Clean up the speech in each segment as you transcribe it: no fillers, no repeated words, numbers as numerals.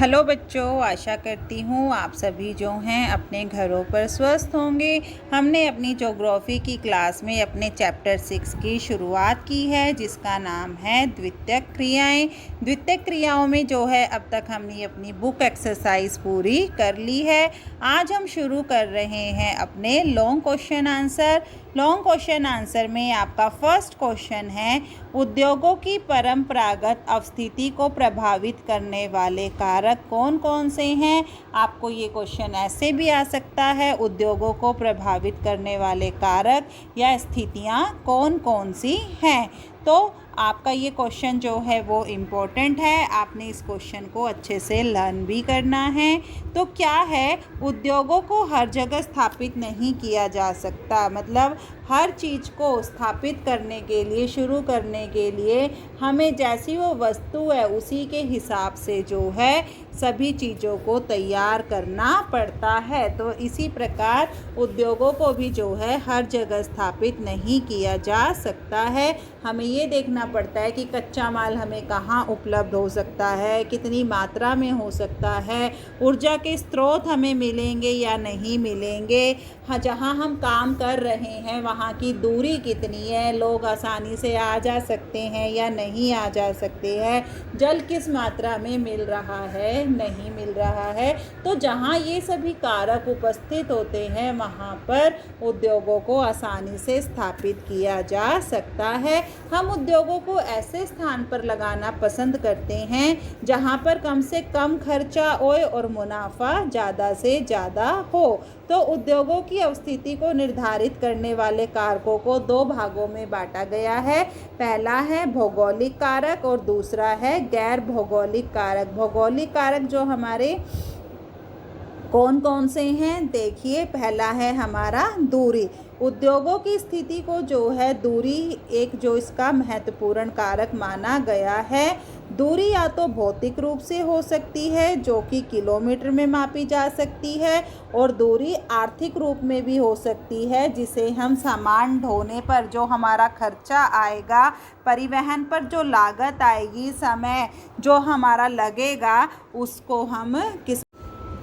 Hello बच्चों, आशा करती हूँ आप सभी जो हैं अपने घरों पर स्वस्थ होंगे। हमने अपनी ज्योग्राफी की क्लास में अपने चैप्टर 6 की शुरुआत की है, जिसका नाम है द्वितीयक क्रियाएं। द्वितीयक क्रियाओं में जो है अब तक हमने अपनी बुक एक्सरसाइज पूरी कर ली है। आज हम शुरू कर रहे हैं अपने long question answer. Long question answer में आपका फर्स्ट क्वेश्चन है, उद्योगों की परंपरागत अवस्थिति को प्रभावित करने वाले कारक कौन कौन से हैं। आपको ये क्वेश्चन ऐसे भी आ सकता है, उद्योगों को प्रभावित करने वाले कारक या स्थितियाँ कौन कौन सी हैं। तो आपका ये क्वेश्चन जो है वो इम्पोर्टेंट है, आपने इस क्वेश्चन को अच्छे से लर्न भी करना है। तो क्या है, उद्योगों को हर जगह स्थापित नहीं किया जा सकता, मतलब हर चीज़ को स्थापित करने के लिए, शुरू करने के लिए हमें जैसी वो वस्तु है उसी के हिसाब से जो है सभी चीज़ों को तैयार करना पड़ता है। तो इसी प्रकार उद्योगों को भी जो है हर जगह स्थापित नहीं किया जा सकता है। हमें ये देखना पड़ता है कि कच्चा माल हमें कहाँ उपलब्ध हो सकता है, कितनी मात्रा में हो सकता है, ऊर्जा के स्रोत हमें मिलेंगे या नहीं मिलेंगे, हाँ जहाँ हम काम कर रहे हैं वहाँ की दूरी कितनी है, लोग आसानी से आ जा सकते हैं या नहीं आ जा सकते हैं, जल किस मात्रा में मिल रहा है, नहीं मिल रहा है। तो जहाँ ये सभी कारक उपस्थित होते हैं वहाँ पर उद्योगों को आसानी से स्थापित किया जा सकता है। हम उद्योगों को ऐसे स्थान पर लगाना पसंद करते हैं जहाँ पर कम से कम खर्चा होए और मुनाफा ज़्यादा से ज़्यादा हो। तो उद्योगों की अवस्थिति को निर्धारित करने वाले कारकों को दो भागों में बांटा गया है। पहला है भौगोलिक कारक और दूसरा है गैर भौगोलिक कारक। भौगोलिक कारक जो हमारे कौन कौन से हैं, देखिए पहला है हमारा दूरी। उद्योगों की स्थिति को जो है दूरी एक जो इसका महत्वपूर्ण कारक माना गया है। दूरी या तो भौतिक रूप से हो सकती है जो कि किलोमीटर में मापी जा सकती है, और दूरी आर्थिक रूप में भी हो सकती है जिसे हम सामान ढोने पर जो हमारा खर्चा आएगा, परिवहन पर जो लागत आएगी, समय जो हमारा लगेगा, उसको हम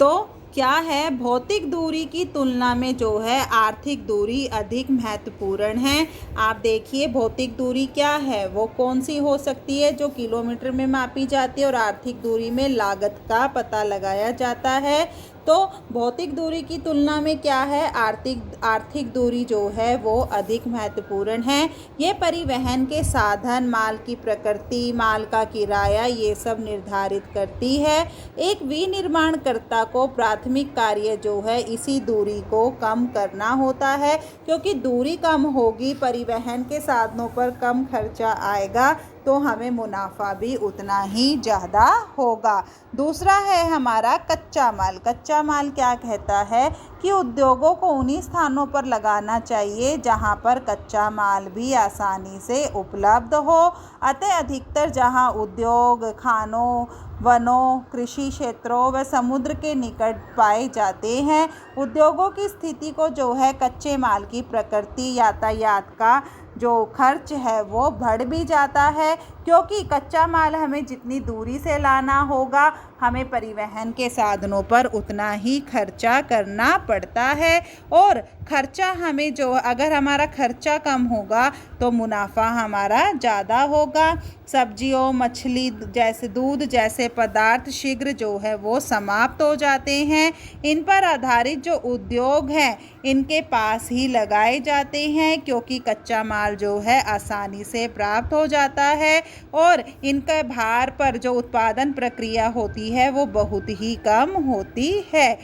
तो क्या है, भौतिक दूरी की तुलना में जो है आर्थिक दूरी अधिक महत्वपूर्ण है। आप देखिए भौतिक दूरी क्या है, वो कौन सी हो सकती है जो किलोमीटर में मापी जाती है, और आर्थिक दूरी में लागत का पता लगाया जाता है। तो भौतिक दूरी की तुलना में क्या है, आर्थिक दूरी जो है वो अधिक महत्वपूर्ण है। ये परिवहन के साधन, माल की प्रकृति, माल का किराया, ये सब निर्धारित करती है। एक विनिर्माणकर्ता को प्राथमिक कार्य जो है इसी दूरी को कम करना होता है, क्योंकि दूरी कम होगी, परिवहन के साधनों पर कम खर्चा आएगा, तो हमें मुनाफा भी उतना ही ज़्यादा होगा। दूसरा है हमारा कच्चा माल। कच्चा माल क्या कहता है कि उद्योगों को उन्हीं स्थानों पर लगाना चाहिए जहां पर कच्चा माल भी आसानी से उपलब्ध हो। अतः अधिकतर जहां उद्योग खानों, वनों, कृषि क्षेत्रों व समुद्र के निकट पाए जाते हैं। उद्योगों की स्थिति को जो है कच्चे माल की प्रकृति, यातायात का जो खर्च है वो बढ़ भी जाता है, क्योंकि कच्चा माल हमें जितनी दूरी से लाना होगा, हमें परिवहन के साधनों पर उतना ही खर्चा करना पड़ता है। और खर्चा हमें जो, अगर हमारा खर्चा कम होगा तो मुनाफा हमारा ज़्यादा होगा। सब्जियों, मछली जैसे, दूध जैसे पदार्थ शीघ्र जो है वो समाप्त हो जाते हैं। इन पर आधारित जो उद्योग हैं इनके पास ही लगाए जाते हैं, क्योंकि कच्चा माल जो है आसानी से प्राप्त हो जाता है और इनके भार पर जो उत्पादन प्रक्रिया होती है वो बहुत ही कम होती है।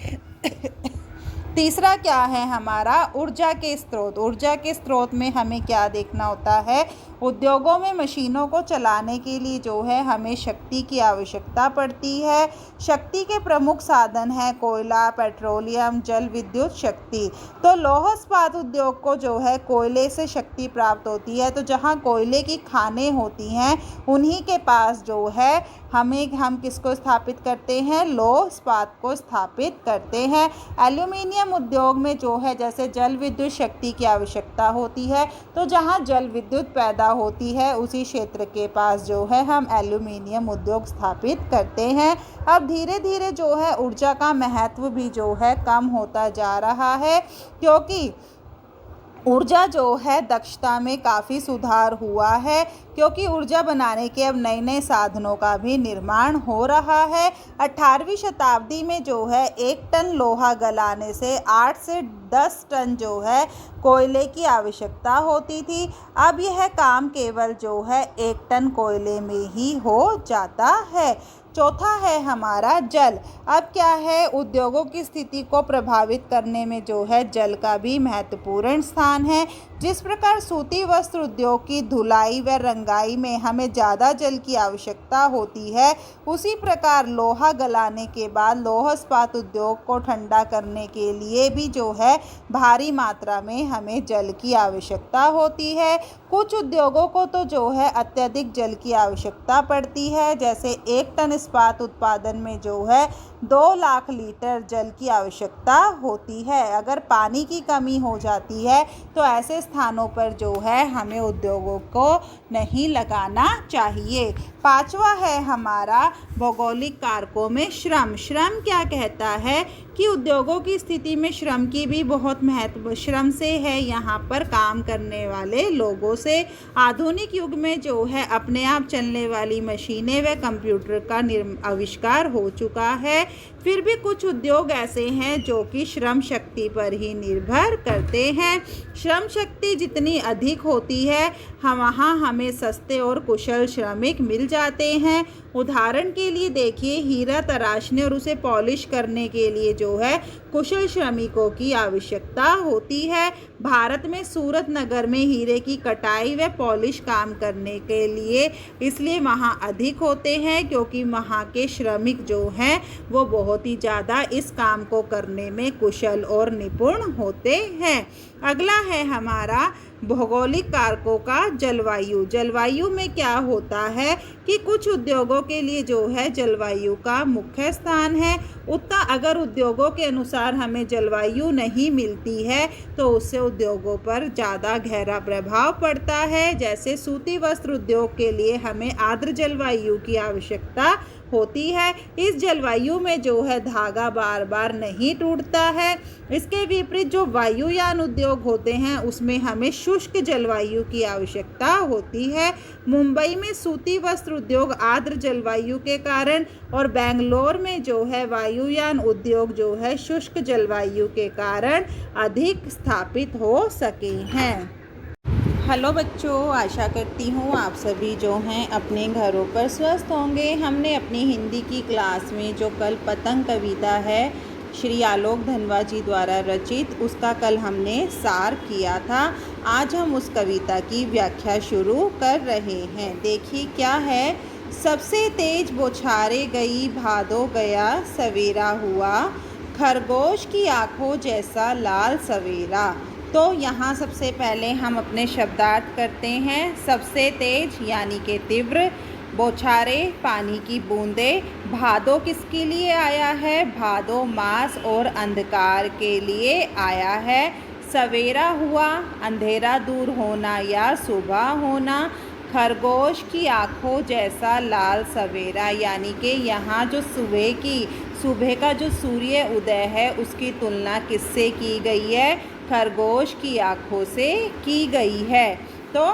तीसरा क्या है हमारा, ऊर्जा के स्रोत। ऊर्जा के स्रोत में हमें क्या देखना होता है, उद्योगों में मशीनों को चलाने के लिए जो है हमें शक्ति की आवश्यकता पड़ती है। शक्ति के प्रमुख साधन हैं कोयला, पेट्रोलियम, जल विद्युत शक्ति। तो लौह इस्पात उद्योग को जो है कोयले से शक्ति प्राप्त होती है। तो जहाँ कोयले की खानें होती हैं उन्हीं के पास जो है हम किसको स्थापित करते हैं, लौह इस्पात को स्थापित करते हैं। एल्यूमिनियम उद्योग में जो है जैसे जल विद्युत शक्ति की आवश्यकता होती है, तो जहाँ जल विद्युत पैदा होती है उसी क्षेत्र के पास जो है हम एल्यूमिनियम उद्योग स्थापित करते हैं। अब धीरे धीरे जो है ऊर्जा का महत्व भी जो है कम होता जा रहा है, क्योंकि ऊर्जा जो है दक्षता में काफ़ी सुधार हुआ है, क्योंकि ऊर्जा बनाने के अब नए नए साधनों का भी निर्माण हो रहा है। 18वीं शताब्दी में जो है 1 टन लोहा गलाने से 8 से 10 टन जो है कोयले की आवश्यकता होती थी। अब यह काम केवल जो है 1 टन कोयले में ही हो जाता है। चौथा है हमारा जल। अब क्या है, उद्योगों की स्थिति को प्रभावित करने में जो है जल का भी महत्वपूर्ण स्थान है। जिस प्रकार सूती वस्त्र उद्योग की धुलाई व रंगाई में हमें ज़्यादा जल की आवश्यकता होती है, उसी प्रकार लोहा गलाने के बाद लौह इस्पात उद्योग को ठंडा करने के लिए भी जो है भारी मात्रा में हमें जल की आवश्यकता होती है। कुछ उद्योगों को तो जो है अत्यधिक जल की आवश्यकता पड़ती है, जैसे 1 टन इस्पात उत्पादन में जो है 2 लाख लीटर जल की आवश्यकता होती है। अगर पानी की कमी हो जाती है तो ऐसे स्थानों पर जो है हमें उद्योगों को नहीं लगाना चाहिए। 5वां है हमारा भौगोलिक कारकों में श्रम। श्रम क्या कहता है कि उद्योगों की स्थिति में श्रम की भी बहुत महत्व श्रम से है, यहाँ पर काम करने वाले लोगों से। आधुनिक युग में जो है अपने आप चलने वाली मशीनें व कंप्यूटर का आविष्कार हो चुका है, फिर भी कुछ उद्योग ऐसे हैं जो कि श्रम शक्ति पर ही निर्भर करते हैं। श्रम शक्ति जितनी अधिक होती है वहाँ हमें सस्ते और कुशल श्रमिक मिल जाते हैं। उदाहरण के लिए देखिए, हीरा तराशने और उसे पॉलिश करने के लिए जो है कुशल श्रमिकों की आवश्यकता होती है। भारत में सूरत नगर में हीरे की कटाई व पॉलिश काम करने के लिए इसलिए वहाँ अधिक होते हैं, क्योंकि वहाँ के श्रमिक जो हैं वो बहुत ही ज़्यादा इस काम को करने में कुशल और निपुण होते हैं। अगला है हमारा भौगोलिक कारकों का जलवायु। जलवायु में क्या होता है कि कुछ उद्योगों के लिए जो है जलवायु का मुख्य स्थान है। उतना अगर उद्योगों के अनुसार हमें जलवायु नहीं मिलती है तो उससे उद्योगों पर ज़्यादा गहरा प्रभाव पड़ता है। जैसे सूती वस्त्र उद्योग के लिए हमें आर्द्र जलवायु की आवश्यकता होती है। इस जलवायु में जो है धागा बार बार नहीं टूटता है। इसके विपरीत जो वायुयान उद्योग होते हैं उसमें हमें शुष्क जलवायु की आवश्यकता होती है। मुंबई में सूती वस्त्र उद्योग आर्द्र जलवायु के कारण और बेंगलोर में जो है वायुयान उद्योग जो है शुष्क जलवायु के कारण अधिक स्थापित हो सके हैं। हेलो बच्चों, आशा करती हूँ आप सभी जो हैं अपने घरों पर स्वस्थ होंगे। हमने अपनी हिंदी की क्लास में जो कल पतंग कविता है श्री आलोक धनवा जी द्वारा रचित, उसका कल हमने सार किया था। आज हम उस कविता की व्याख्या शुरू कर रहे हैं। देखिए क्या है। सबसे तेज बौछारे गई भादो गया, सवेरा हुआ खरगोश की आँखों जैसा लाल सवेरा। तो यहाँ सबसे पहले हम अपने शब्दार्थ करते हैं। सबसे तेज यानी कि तीव्र, बौछारे पानी की बूंदें, भादो किसके लिए आया है? भादो मास और अंधकार के लिए आया है। सवेरा हुआ अंधेरा दूर होना या सुबह होना। खरगोश की आँखों जैसा लाल सवेरा यानी कि यहाँ जो सुबह का जो सूर्य उदय है उसकी तुलना किससे की गई है? खरगोश की आँखों से की गई है। तो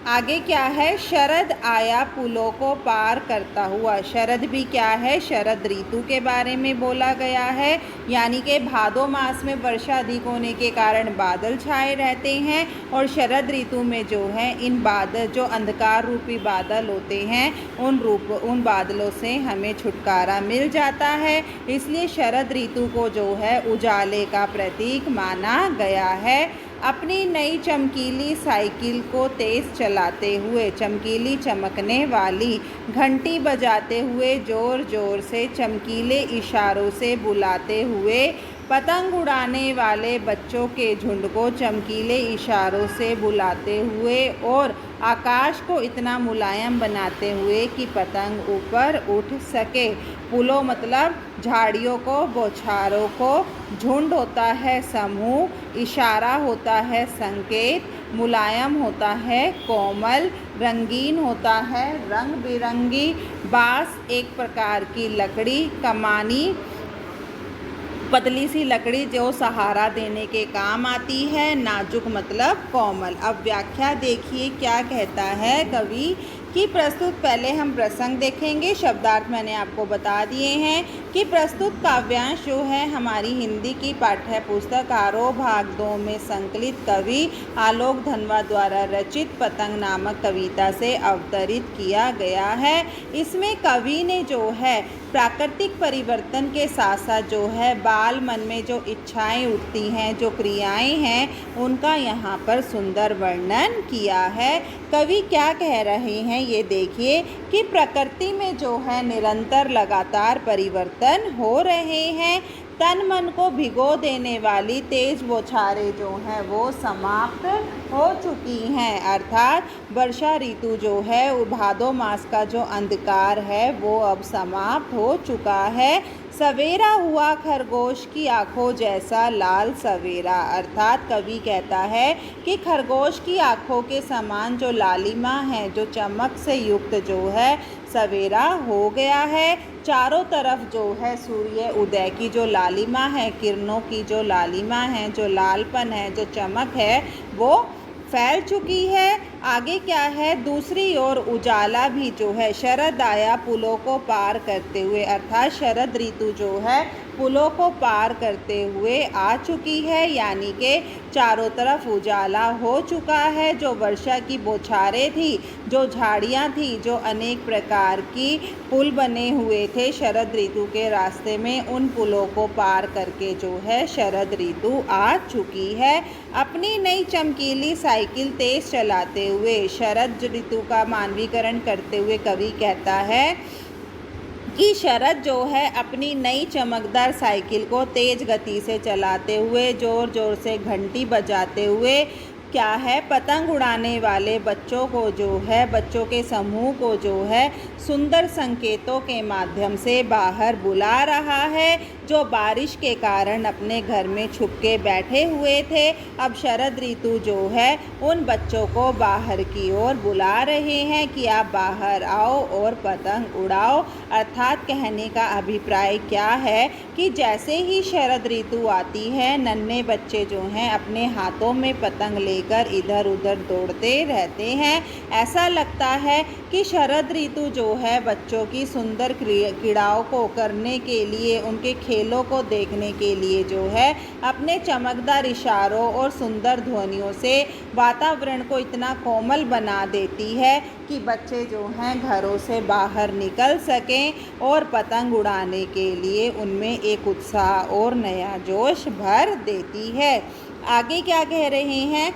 आगे क्या है? शरद आया पुलों को पार करता हुआ। शरद भी क्या है? शरद ऋतु के बारे में बोला गया है, यानी कि भादो मास में वर्षा अधिक होने के कारण बादल छाए रहते हैं और शरद ऋतु में जो है इन बादल जो अंधकार रूपी बादल होते हैं उन बादलों से हमें छुटकारा मिल जाता है। इसलिए शरद ऋतु को जो है उजाले का प्रतीक माना गया है। अपनी नई चमकीली साइकिल को तेज़ चलाते हुए, चमकीली चमकने वाली घंटी बजाते हुए, ज़ोर ज़ोर से चमकीले इशारों से बुलाते हुए, पतंग उड़ाने वाले बच्चों के झुंड को चमकीले इशारों से बुलाते हुए और आकाश को इतना मुलायम बनाते हुए कि पतंग ऊपर उठ सके। पुलों मतलब झाड़ियों को, बौछारों को, झुंड होता है समूह, इशारा होता है संकेत, मुलायम होता है कोमल, रंगीन होता है रंग बिरंगी। बाँस एक प्रकार की लकड़ी, कमानी पतली सी लकड़ी जो सहारा देने के काम आती है, नाजुक मतलब कोमल। अब व्याख्या देखिए क्या कहता है कवि कि प्रस्तुत, पहले हम प्रसंग देखेंगे, शब्दार्थ मैंने आपको बता दिए हैं कि प्रस्तुत काव्यांश जो है हमारी हिंदी की पाठ्य पुस्तक आरोह भाग 2 में संकलित कवि आलोक धनवा द्वारा रचित पतंग नामक कविता से अवतरित किया गया है। इसमें कवि ने जो है प्राकृतिक परिवर्तन के साथ साथ जो है बाल मन में जो इच्छाएं उठती हैं, जो क्रियाएं हैं, उनका यहाँ पर सुंदर वर्णन किया है। कवि क्या कह रहे हैं ये देखिए कि प्रकृति में जो है निरंतर लगातार परिवर्तन हो रहे हैं। तन मन को भिगो देने वाली तेज बौछारें जो हैं वो समाप्त हो चुकी हैं, अर्थात वर्षा ऋतु जो है, भादो मास का जो अंधकार है वो अब समाप्त हो चुका है। सवेरा हुआ खरगोश की आँखों जैसा लाल सवेरा, अर्थात कवि कहता है कि खरगोश की आँखों के समान जो लालिमा है, जो चमक से युक्त जो है सवेरा हो गया है। चारों तरफ जो है सूर्य उदय की जो लालिमा है, किरणों की जो लालिमा है, जो लालपन है, जो चमक है, वो फैल चुकी है। आगे क्या है, दूसरी ओर उजाला भी जो है शरद आया पुलों को पार करते हुए, अर्थात शरद ऋतु जो है पुलों को पार करते हुए आ चुकी है, यानी कि चारों तरफ उजाला हो चुका है। जो वर्षा की बौछारें थी, जो झाड़ियाँ थी, जो अनेक प्रकार की पुल बने हुए थे शरद ऋतु के रास्ते में, उन पुलों को पार करके जो है शरद ऋतु आ चुकी है। अपनी नई चमकीली साइकिल तेज चलाते हुए शरद ऋतु का मानवीकरण करते हुए कवि कहता है कि शरद जो है अपनी नई चमकदार साइकिल को तेज गति से चलाते हुए, जोर जोर से घंटी बजाते हुए क्या है, पतंग उड़ाने वाले बच्चों को जो है, बच्चों के समूह को जो है सुंदर संकेतों के माध्यम से बाहर बुला रहा है, जो बारिश के कारण अपने घर में छुप के बैठे हुए थे। अब शरद ऋतु जो है उन बच्चों को बाहर की ओर बुला रहे हैं कि आप बाहर आओ और पतंग उड़ाओ। अर्थात कहने का अभिप्राय क्या है कि जैसे ही शरद ऋतु आती है, नन्हे बच्चे जो हैं अपने हाथों में पतंग लेकर इधर उधर दौड़ते रहते हैं। ऐसा लगता है कि शरद ऋतु जो है बच्चों की सुंदर क्रीड़ाओं को करने के लिए, उनके खेलों को देखने के लिए जो है अपने चमकदार इशारों और सुंदर ध्वनियों से वातावरण को इतना कोमल बना देती है कि बच्चे जो हैं घरों से बाहर निकल सकें और पतंग उड़ाने के लिए उनमें एक उत्साह और नया जोश भर देती है। आगे क्या कह रहे हैं,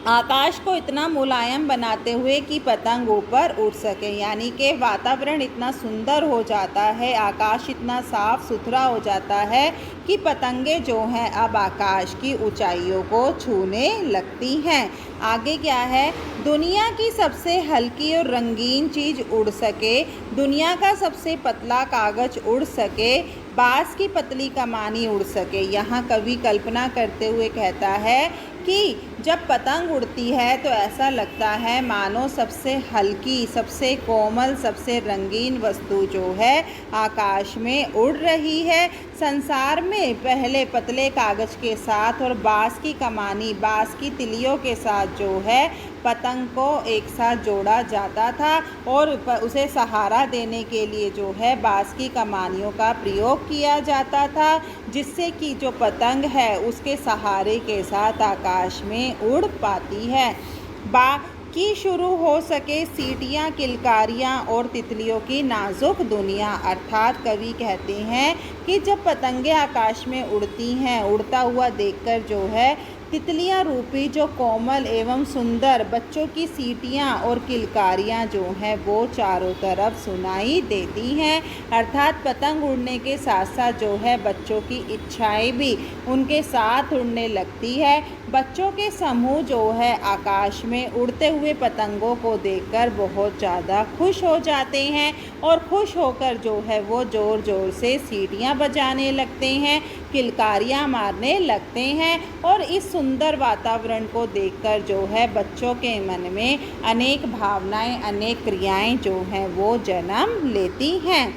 आकाश को इतना मुलायम बनाते हुए कि पतंग ऊपर उड़ सके, यानी कि वातावरण इतना सुंदर हो जाता है, आकाश इतना साफ सुथरा हो जाता है कि पतंगे जो हैं अब आकाश की ऊंचाइयों को छूने लगती हैं। आगे क्या है, दुनिया की सबसे हल्की और रंगीन चीज़ उड़ सके, दुनिया का सबसे पतला कागज़ उड़ सके, बाँस की पतली कमानी उड़ सके। यहाँ कवि कल्पना करते हुए कहता है कि जब पतंग उड़ती है तो ऐसा लगता है मानो सबसे हल्की, सबसे कोमल, सबसे रंगीन वस्तु जो है आकाश में उड़ रही है। संसार में पहले पतले कागज़ के साथ और बाँस की कमानी, बाँस की तिलियों के साथ जो है पतंग को एक साथ जोड़ा जाता था और उसे सहारा देने के लिए जो है बाँस की कमानियों का प्रयोग किया जाता था, जिससे कि जो पतंग है उसके सहारे के साथ आकाश में उड़ पाती है। की शुरू हो सके सीटियाँ, किलकारियाँ और तितलियों की नाजुक दुनिया। अर्थात कवि कहते हैं कि जब पतंगे आकाश में उड़ती हैं, उड़ता हुआ देखकर जो है तितलियाँ रूपी जो कोमल एवं सुंदर बच्चों की सीटियाँ और किलकारियाँ जो हैं वो चारों तरफ सुनाई देती हैं। अर्थात पतंग उड़ने के साथ साथ जो है बच्चों की इच्छाएं भी उनके साथ उड़ने लगती है। बच्चों के समूह जो है आकाश में उड़ते हुए पतंगों को देखकर बहुत ज़्यादा खुश हो जाते हैं और खुश होकर जो है वो ज़ोर ज़ोर से सीटियाँ बजाने लगते हैं, किलकारियाँ मारने लगते हैं। और इस सुंदर वातावरण को देखकर जो है बच्चों के मन में अनेक भावनाएं, अनेक क्रियाएं जो हैं वो जन्म लेती हैं।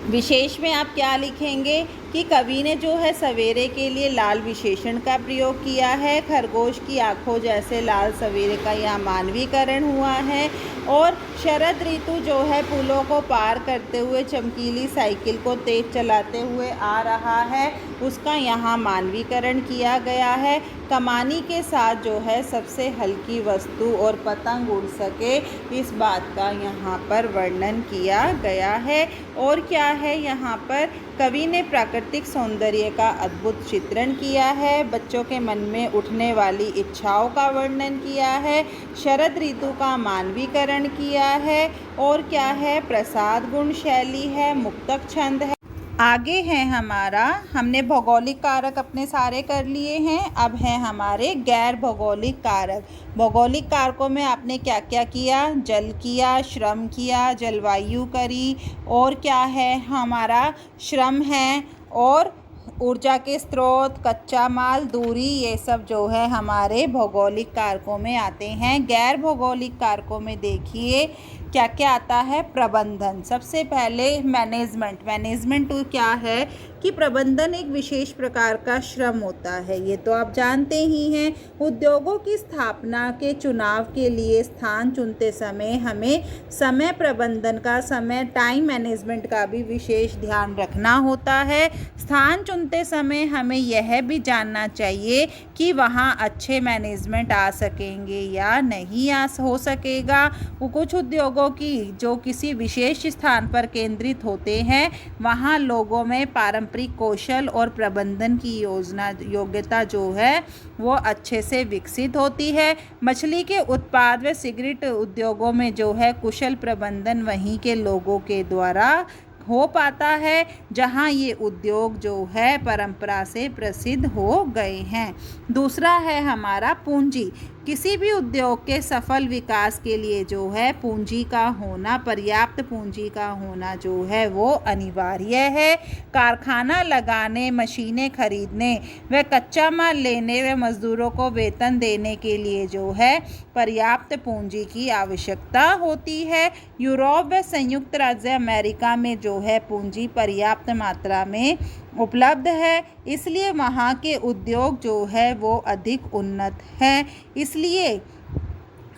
विशेष में आप क्या लिखेंगे कि कवि ने जो है सवेरे के लिए लाल विशेषण का प्रयोग किया है। खरगोश की आंखों जैसे लाल सवेरे का यहाँ मानवीकरण हुआ है। और शरद ऋतु जो है पुलों को पार करते हुए चमकीली साइकिल को तेज चलाते हुए आ रहा है, उसका यहाँ मानवीकरण किया गया है। कमानी के साथ जो है सबसे हल्की वस्तु और पतंग उड़ सके, इस बात का यहाँ पर वर्णन किया गया है। और क्या है, यहाँ पर कवि ने प्राकृतिक सौंदर्य का अद्भुत चित्रण किया है, बच्चों के मन में उठने वाली इच्छाओं का वर्णन किया है, शरद ऋतु का मानवीकरण किया है। और क्या है, प्रसाद गुण शैली है, मुक्तक छंद है। आगे है हमारा, हमने भौगोलिक कारक अपने सारे कर लिए हैं। अब है हमारे गैर भौगोलिक कारक। भौगोलिक कारकों में आपने क्या क्या किया, जल किया, श्रम किया, जलवायु करी, और क्या है हमारा श्रम है, और ऊर्जा के स्रोत, कच्चा माल, दूरी, ये सब जो है हमारे भौगोलिक कारकों में आते हैं। गैर भौगोलिक कारकों में देखिए क्या क्या आता है, प्रबंधन। सबसे पहले मैनेजमेंट। मैनेजमेंट क्या है कि प्रबंधन एक विशेष प्रकार का श्रम होता है, ये तो आप जानते ही हैं। उद्योगों की स्थापना के चुनाव के लिए स्थान चुनते समय हमें समय प्रबंधन का, समय टाइम मैनेजमेंट का भी विशेष ध्यान रखना होता है। स्थान चुनते समय हमें यह भी जानना चाहिए कि वहाँ अच्छे मैनेजमेंट आ सकेंगे या नहीं हो सकेगा। वो कुछ उद्योगों की जो किसी विशेष स्थान पर केंद्रित होते हैं, वहाँ लोगों में पारंपरिक कौशल और प्रबंधन की योग्यता जो है वो अच्छे से विकसित होती है। मछली के उत्पाद व सिगरेट उद्योगों में जो है कुशल प्रबंधन वहीं के लोगों के द्वारा हो पाता है, जहां ये उद्योग जो है परंपरा से प्रसिद्ध हो गए हैं। दूसरा है हमारा पूंजी। किसी भी उद्योग के सफल विकास के लिए जो है पूंजी का होना, पर्याप्त पूंजी का होना जो है वो अनिवार्य है। कारखाना लगाने, मशीनें खरीदने व कच्चा माल लेने व मजदूरों को वेतन देने के लिए जो है पर्याप्त पूंजी की आवश्यकता होती है। यूरोप व संयुक्त राज्य अमेरिका में जो है पूंजी पर्याप्त मात्रा में उपलब्ध है, इसलिए वहाँ के उद्योग जो है वो अधिक उन्नत हैं। इसलिए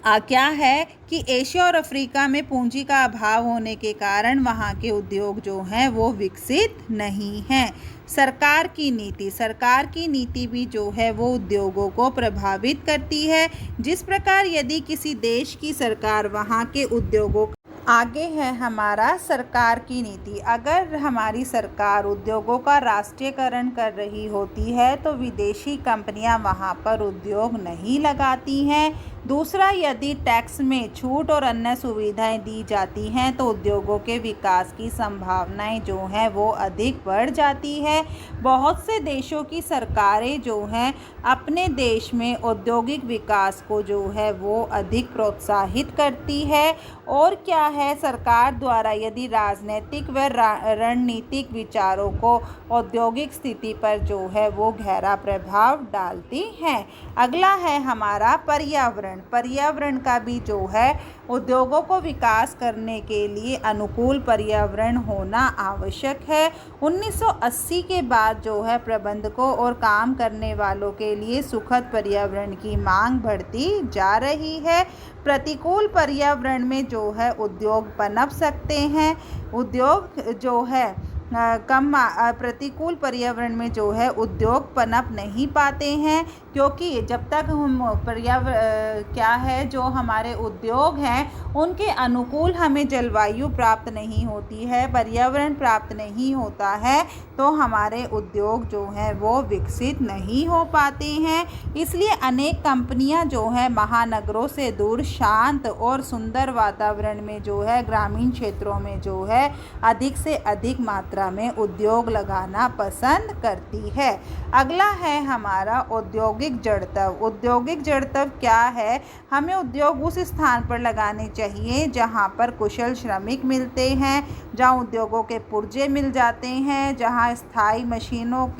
क्या है कि एशिया और अफ्रीका में पूंजी का अभाव होने के कारण वहाँ के उद्योग जो हैं वो विकसित नहीं हैं। सरकार की नीति। सरकार की नीति भी जो है वो उद्योगों को प्रभावित करती है। जिस प्रकार यदि किसी देश की सरकार वहाँ के उद्योगों, आगे है हमारा सरकार की नीति। अगर हमारी सरकार उद्योगों का राष्ट्रीयकरण कर रही होती है तो विदेशी कंपनियां वहां पर उद्योग नहीं लगाती हैं। दूसरा, यदि टैक्स में छूट और अन्य सुविधाएं दी जाती हैं तो उद्योगों के विकास की संभावनाएं जो हैं वो अधिक बढ़ जाती है। बहुत से देशों की सरकारें जो हैं अपने देश में औद्योगिक विकास को जो है वो अधिक प्रोत्साहित करती है। और क्या है, सरकार द्वारा यदि राजनीतिक व रणनीतिक विचारों को औद्योगिक स्थिति पर जो है वो गहरा प्रभाव डालती हैं। अगला है हमारा पर्यावरण। पर्यावरण का भी जो है उद्योगों को विकास करने के लिए अनुकूल पर्यावरण होना आवश्यक है। 1980 के बाद जो है प्रबंधकों और काम करने वालों के लिए सुखद पर्यावरण की मांग बढ़ती जा रही है। प्रतिकूल पर्यावरण में जो है उद्योग पनप सकते हैं। उद्योग जो है प्रतिकूल पर्यावरण में जो है उद्योग पनप नहीं पाते हैं, क्योंकि जब तक हम क्या है जो हमारे उद्योग हैं उनके अनुकूल हमें जलवायु प्राप्त नहीं होती है, पर्यावरण प्राप्त नहीं होता है, तो हमारे उद्योग जो हैं वो विकसित नहीं हो पाते हैं। इसलिए अनेक कंपनियां जो है महानगरों से दूर शांत और सुंदर वातावरण में जो है ग्रामीण क्षेत्रों में जो है अधिक से अधिक मात्रा में उद्योग लगाना पसंद करती है। अगला है हमारा उद्योग औद्योगिक जड़त्व। औद्योगिक जड़त्व क्या है? हमें उद्योग उस स्थान पर लगाने चाहिए जहाँ पर कुशल श्रमिक मिलते हैं, जहाँ उद्योगों के पुर्जे मिल जाते हैं, जहाँ स्थायी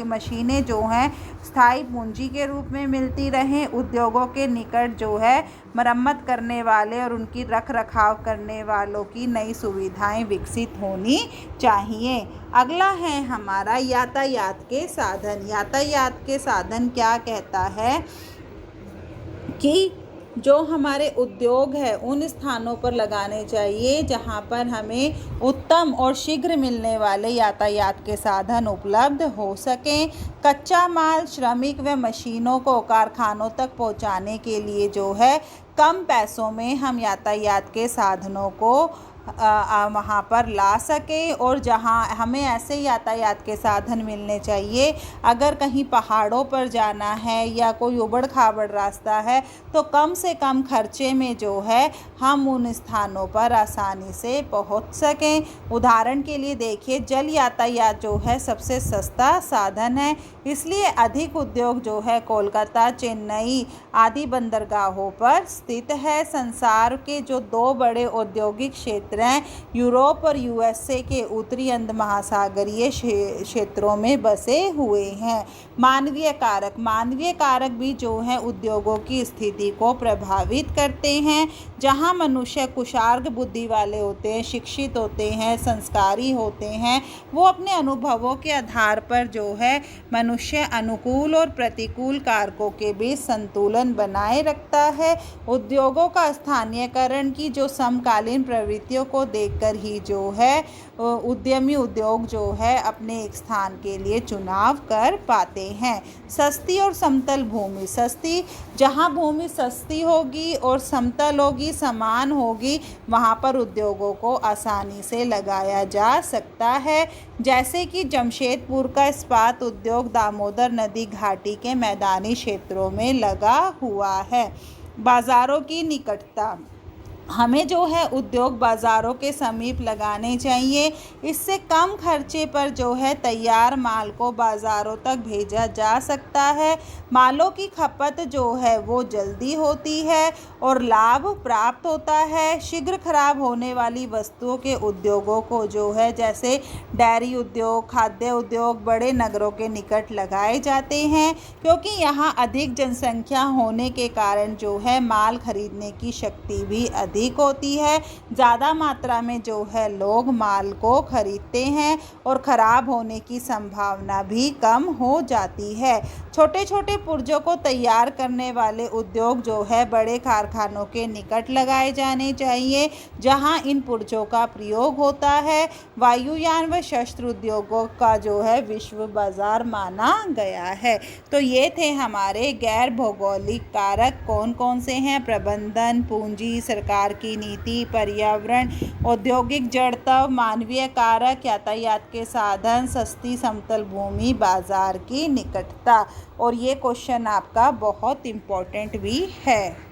मशीनें जो हैं स्थायी पूंजी के रूप में मिलती रहें, उद्योगों के निकट जो है मरम्मत करने वाले और उनकी रख रखाव करने वालों की नई सुविधाएं विकसित होनी चाहिए। अगला है हमारा यातायात के साधन। यातायात के साधन क्या कहता है कि जो हमारे उद्योग है उन स्थानों पर लगाने चाहिए जहाँ पर हमें उत्तम और शीघ्र मिलने वाले यातायात के साधन उपलब्ध हो सकें। कच्चा माल, श्रमिक व मशीनों को कारखानों तक पहुँचाने के लिए जो है कम पैसों में हम यातायात के साधनों को वहाँ पर ला सके, और जहाँ हमें ऐसे यातायात के साधन मिलने चाहिए, अगर कहीं पहाड़ों पर जाना है या कोई उबड़ खाबड़ रास्ता है तो कम से कम खर्चे में जो है हम उन स्थानों पर आसानी से पहुँच सकें। उदाहरण के लिए देखिए, जल यातायात जो है सबसे सस्ता साधन है, इसलिए अधिक उद्योग जो है कोलकाता, चेन्नई आदि बंदरगाहों पर स्थित है। संसार के जो 2 बड़े औद्योगिक क्षेत्र हैं, यूरोप और यूएसए के उत्तरी अंध महासागरीय क्षेत्रों में बसे हुए हैं। मानवीय कारक भी जो है उद्योगों की स्थिति को प्रभावित करते हैं। जहां मनुष्य कुशार्ग बुद्धि वाले होते हैं, शिक्षित होते हैं, संस्कारी होते हैं, वो अपने अनुभवों के आधार पर जो है मनुष्य अनुकूल और प्रतिकूल कारकों के बीच संतुलन बनाए रखता है। उद्योगों का स्थानीयकरण की जो समकालीन प्रवृत्तियों को देखकर ही जो है उद्यमी उद्योग जो है अपने एक स्थान के लिए चुनाव कर पाते हैं। सस्ती और समतल भूमि। जहाँ भूमि सस्ती होगी और समतल होगी, समान होगी, वहाँ पर उद्योगों को आसानी से लगाया जा सकता है। जैसे कि जमशेदपुर का इस्पात उद्योग दामोदर नदी घाटी के मैदानी क्षेत्रों में लगा हुआ है। बाज़ारों की निकटता। हमें जो है उद्योग बाज़ारों के समीप लगाने चाहिए। इससे कम खर्चे पर जो है तैयार माल को बाज़ारों तक भेजा जा सकता है। मालों की खपत जो है वो जल्दी होती है और लाभ प्राप्त होता है। शीघ्र खराब होने वाली वस्तुओं के उद्योगों को जो है जैसे डेयरी उद्योग, खाद्य उद्योग बड़े नगरों के निकट लगाए जाते हैं, क्योंकि यहाँ अधिक जनसंख्या होने के कारण जो है माल खरीदने की शक्ति भी अधिक होती है। ज़्यादा मात्रा में जो है लोग माल को खरीदते हैं और ख़राब होने की संभावना भी कम हो जाती है। छोटे छोटे पुर्जों को तैयार करने वाले उद्योग जो है बड़े कारखानों के निकट लगाए जाने चाहिए, जहां इन पुर्जों का प्रयोग होता है। वायुयान व शस्त्र उद्योगों का जो है विश्व बाजार माना गया है। तो ये थे हमारे गैर भौगोलिक कारक कौन कौन से हैं? प्रबंधन, पूंजी, सरकार की नीति, पर्यावरण, औद्योगिक जड़त्व, मानवीय कारक, यातायात के साधन, सस्ती समतल भूमि, बाजार की निकटता। और ये क्वेश्चन आपका बहुत इम्पोर्टेंट भी है।